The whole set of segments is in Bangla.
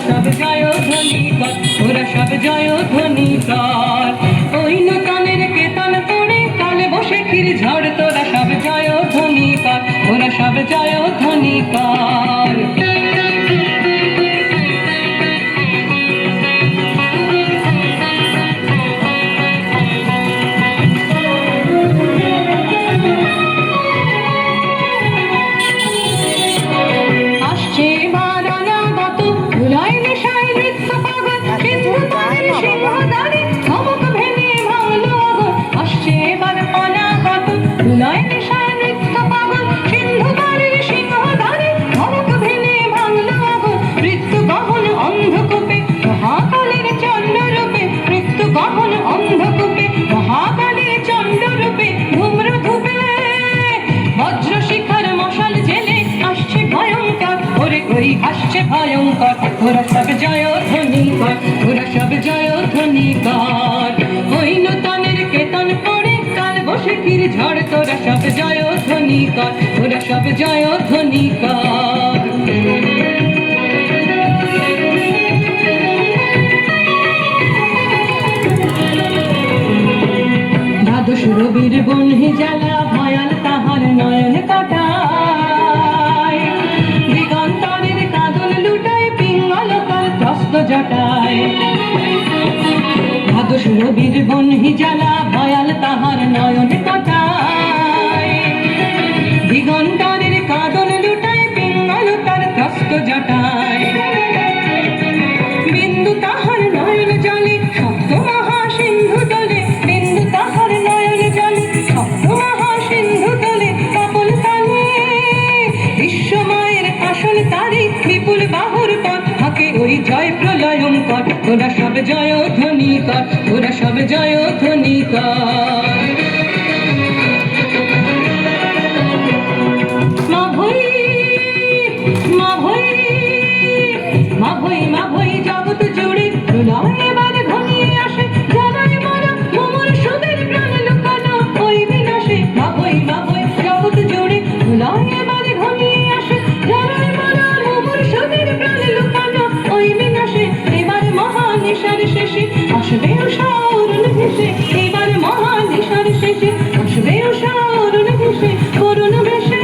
সব জয় ধ্বনি কর, ওরা সব জয় ধ্বনি কর। ওই নূতনের কেতন পড়ে কালে বসে ক্ষীর ঝড়, তোরা সব জয় ধ্বনি কর, ওরা সব জয় ধ্বনি কর। আসছে ভয়ঙ্কর, ওরা সব জয় ধ্বনি কর, ওরা সব জয় ধ্বনি কর। ওই নূতনের কেতন পড়ে কাল বসে ক্ষীর ঝড়, তোরা সব জয় ধ্বনি কর, ওরা সব জয় ধ্বনি কর। দ্বাদশ রবির বহ্নি জ্বালা ভয়াল তাহার নয়ন কাটায়, দিগন্তরের কাঁদন লুটায় পিঙ্গল কাল ত্রস্ত জটায়। দ্বাদশ রবির বহ্নি জ্বালা ভয়াল তাহার নয়ন কাটায়, দিগন্তরের কাঁদন লুটায় পিঙ্গল কাল ত্রস্ত জটায়। বিন্দু তাহার নয়ন জলে সপ্ত মহাসিন্ধু তোলে, বিন্দু তাহার নয়ন জলে সপ্ত মহাসিন্ধু তোলে। কাপল তালে বিশ্বময়ের আসন তারি, বিপুল বাহুর পথ হাকে ওই জয় প্রলয়ঙ্কর, ওরা সব জয় ধ্বনি কর, ওরা সব জয় ধ্বনি কর। মা ভৈ মা ভৈ মা ভৈ মা ভৈ জগৎ জুড়ে প্রলয় এবার ঘনিয়ে আসে, জানাই মারা মোমর সুদের প্রাণ লুকানো ওই বিনাশে। মা ভৈ জগৎ জুড়ে প্রলয় এবার ঘনিয়ে আসে, জানাই মারা মোমর সুদের প্রাণ লুকানো ওই বিনাশে। এবার মহানিশার শেষে আসবে উষা অরুণ ভেসে, এবার মহানিশার শেষে আসবে উষা অরুণ ভেসে। করুণ ভেসে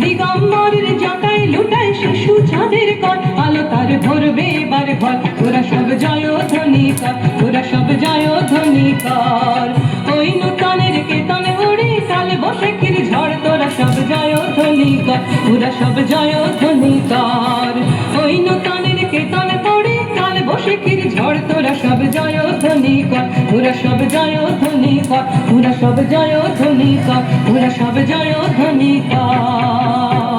দিগম্বরের জটায় লুটায় শিশু চাঁদের কর, আলো তার ধরবে এবার ঘর, ওরা সব জয় ধ্বনি কর, ওরা সব জয় ধ্বনি কর। ওই নূতনের কেতন উড়ে কাল বসে ক্ষীর ঝড়, তোরা সব জয় ধ্বনি কর, ওরা সব জয় ধ্বনি কর। ওই নূতনের কেতন পড়ে কাল বসে ক্ষীর ঝড়, তোরা সব জয় ধ্বনি কর, ওরা সব জয় ধ্বনি কর, ওরা সব জয় ধ্বনি কর, ওরা সব জয় ধ্বনি কর।